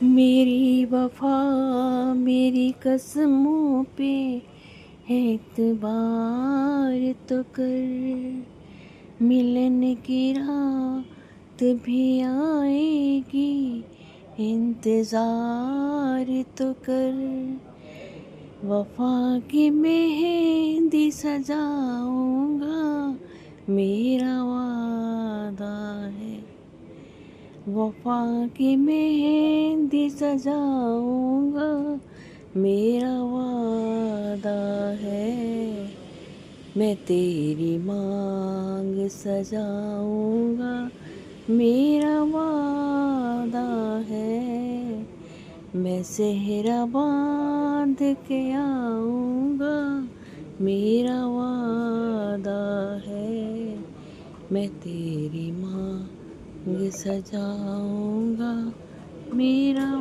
मेरी वफा मेरी कसमों पे एतबार तो कर। मिलन की रात भी आएगी, इंतजार तो कर। वफा की मेहंदी सजाऊंगा, मेरा वादा है। वफा की मेहंदी सजाऊंगा, मेरा वादा है। मैं तेरी मांग सजाऊंगा, मेरा वादा है। मैं सेहरा बांध के आऊंगा, मेरा वादा है। मैं तेरी मांग सजाऊंगा, मेरा